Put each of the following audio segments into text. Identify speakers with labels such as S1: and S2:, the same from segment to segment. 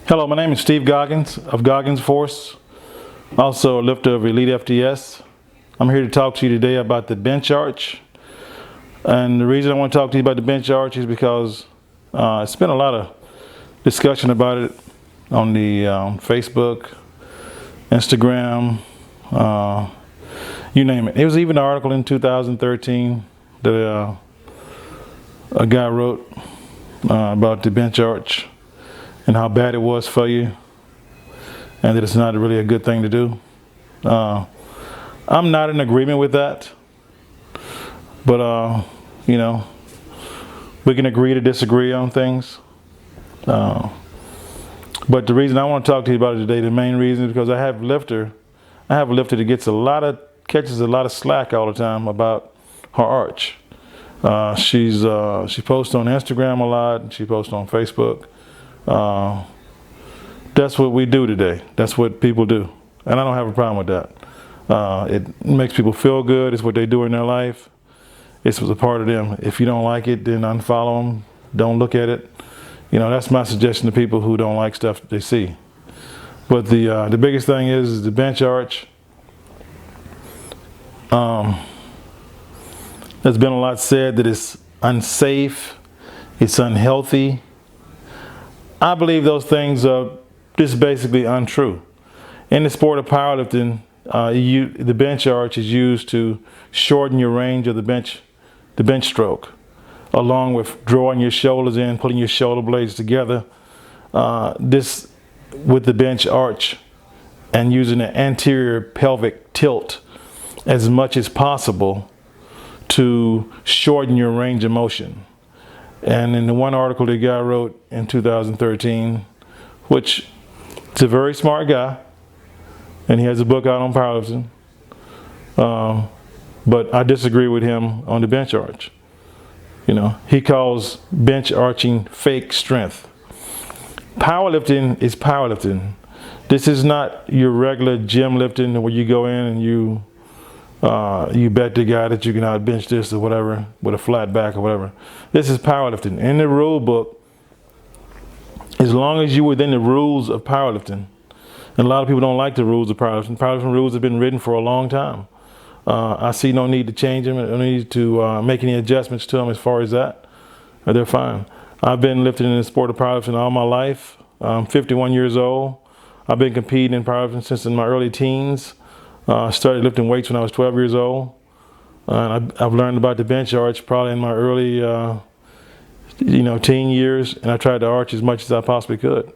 S1: Hello, my name is Steve Goggins of Goggins Force, also a lifter of Elite FTS. I'm here to talk to you today about the bench arch. And the reason I want to talk to you about the bench arch is because it's been a lot of discussion about it on the Facebook, Instagram, you name it. It was even an article in 2013 that a guy wrote about the bench arch and how bad it was for you, and that it's not really a good thing to do. I'm not in agreement with that, but you know, we can agree to disagree on things. But the reason I want to talk to you about it today, the main reason, is because I have a lifter that catches a lot of slack all the time about her arch. She posts on Instagram a lot. She posts on Facebook. That's what we do today. That's what people do, and I don't have a problem with that. It makes people feel good. It's what they do in their life. It's a part of them. If you don't like it, then unfollow them. Don't look at it. You know, that's my suggestion to people who don't like stuff that they see. But the biggest thing is the bench arch. There's been a lot said that it's unsafe, it's unhealthy. I believe those things are just basically untrue. In the sport of powerlifting, the bench arch is used to shorten your range of the bench stroke, along with drawing your shoulders in, pulling your shoulder blades together. This with the bench arch and using the anterior pelvic tilt as much as possible to shorten your range of motion. And in the one article the guy wrote in 2013, which is a very smart guy, and he has a book out on powerlifting, but I disagree with him on the bench arch. You know, he calls bench arching fake strength. Powerlifting is powerlifting. This is not your regular gym lifting where you go in and you bet the guy that you can out bench this or whatever with a flat back or whatever. This is powerlifting. In the rule book, as long as you're within the rules of powerlifting, and a lot of people don't like the rules of powerlifting. Powerlifting rules have been written for a long time. I see no need to change them. No need to make any adjustments to them as far as that. They're fine. I've been lifting in the sport of powerlifting all my life. I'm 51 years old. I've been competing in powerlifting since in my early teens. I started lifting weights when I was 12 years old. And I've learned about the bench arch probably in my early teen years, and I tried to arch as much as I possibly could.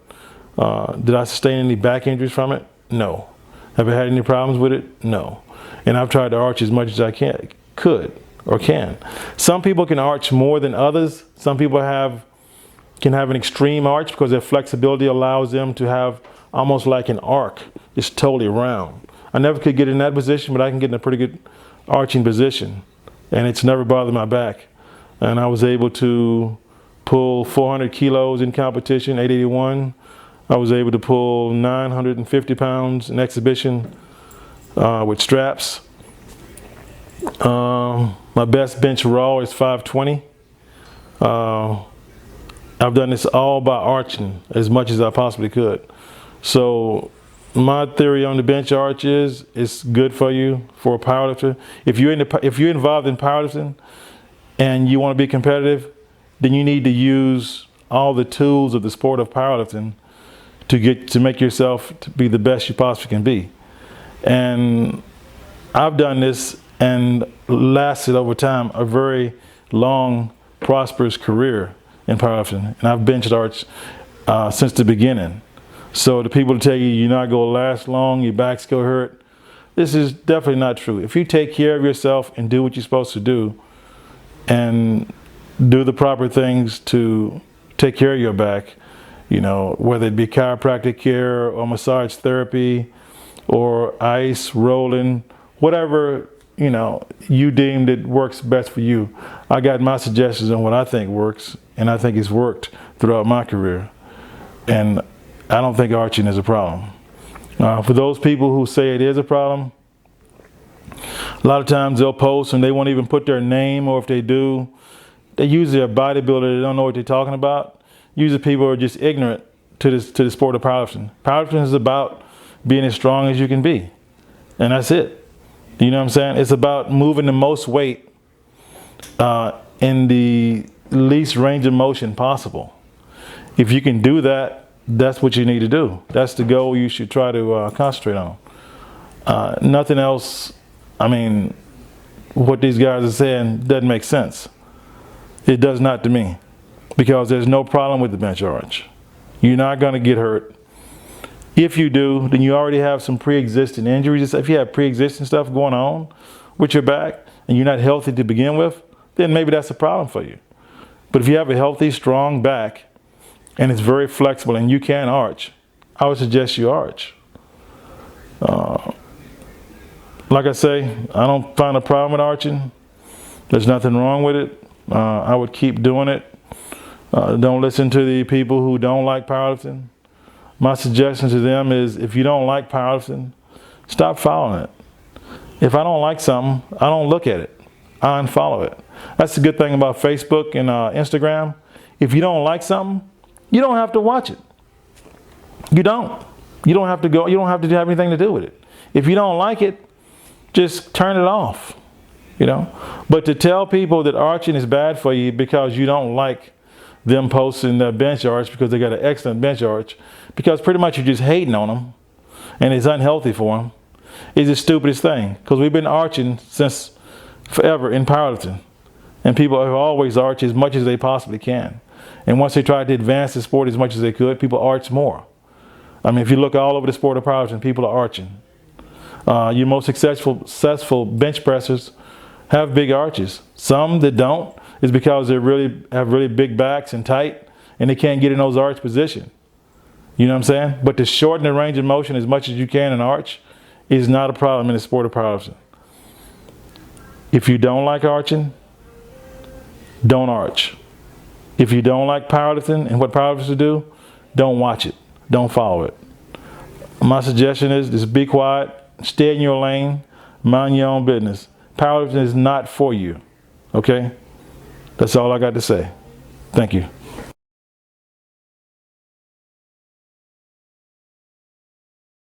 S1: Did I sustain any back injuries from it? No. Have I had any problems with it? No. And I've tried to arch as much as I can. Some people can arch more than others. Some people can have an extreme arch because their flexibility allows them to have almost like an arc. It's totally round. I never could get in that position, but I can get in a pretty good arching position, and it's never bothered my back. And I was able to pull 400 kilos in competition, 881. I was able to pull 950 pounds in exhibition with straps. My best bench raw is 520. I've done this all by arching as much as I possibly could. So my theory on the bench arch is it's good for you, for a powerlifter. If you're involved in powerlifting and you want to be competitive, then you need to use all the tools of the sport of powerlifting to make yourself to be the best you possibly can be. And I've done this and lasted over time a very long, prosperous career in powerlifting. And I've bench arched since the beginning. So the people tell you you're not going to last long, your back's going to hurt, this is definitely not true. If you take care of yourself and do what you're supposed to do and do the proper things to take care of your back, you know, whether it be chiropractic care or massage therapy or ice, rolling, whatever, you know, you deem that works best for you. I got my suggestions on what I think works, and I think it's worked throughout my career. And I don't think arching is a problem. For those people who say it is a problem, a lot of times they'll post and they won't even put their name, or if they do, they usually are bodybuilder, they don't know what they're talking about. Usually people are just ignorant to the sport of powerlifting. Powerlifting is about being as strong as you can be, and that's it. You know what I'm saying? It's about moving the most weight in the least range of motion possible. If you can do that, that's what you need to do. That's the goal you should try to concentrate on. Nothing else. I mean, what these guys are saying doesn't make sense. It does not to me, because there's no problem with the bench arch. You're not going to get hurt. If you do, then you already have some pre-existing injuries. If you have pre-existing stuff going on with your back and you're not healthy to begin with, then maybe that's a problem for you. But if you have a healthy, strong back and it's very flexible and you can arch, I would suggest you arch. Like I say, I don't find a problem with arching. There's nothing wrong with it. I would keep doing it. Don't listen to the people who don't like powerlifting. My suggestion to them is, if you don't like powerlifting, stop following it. If I don't like something, I don't look at it. I unfollow it. That's the good thing about Facebook and Instagram. If you don't like something, you don't have to watch it. You don't. You don't have to go. You don't have to have anything to do with it. If you don't like it, just turn it off. You know. But to tell people that arching is bad for you because you don't like them posting their bench arch because they got an excellent bench arch, because pretty much you're just hating on them and it's unhealthy for them, is the stupidest thing. Because we've been arching since forever in powerlifting, and people have always arched as much as they possibly can. And once they tried to advance the sport as much as they could, people arch more. I mean, if you look all over the sport of powerlifting, people are arching. Your most successful bench pressers have big arches. Some that don't is because they have really big backs and tight, and they can't get in those arch position. You know what I'm saying? But to shorten the range of motion as much as you can in arch is not a problem in the sport of powerlifting. If you don't like arching, don't arch. If you don't like powerlifting and what powerlifters do, don't watch it. Don't follow it. My suggestion is just be quiet, stay in your lane, mind your own business. Powerlifting is not for you. Okay? That's all I got to say. Thank you.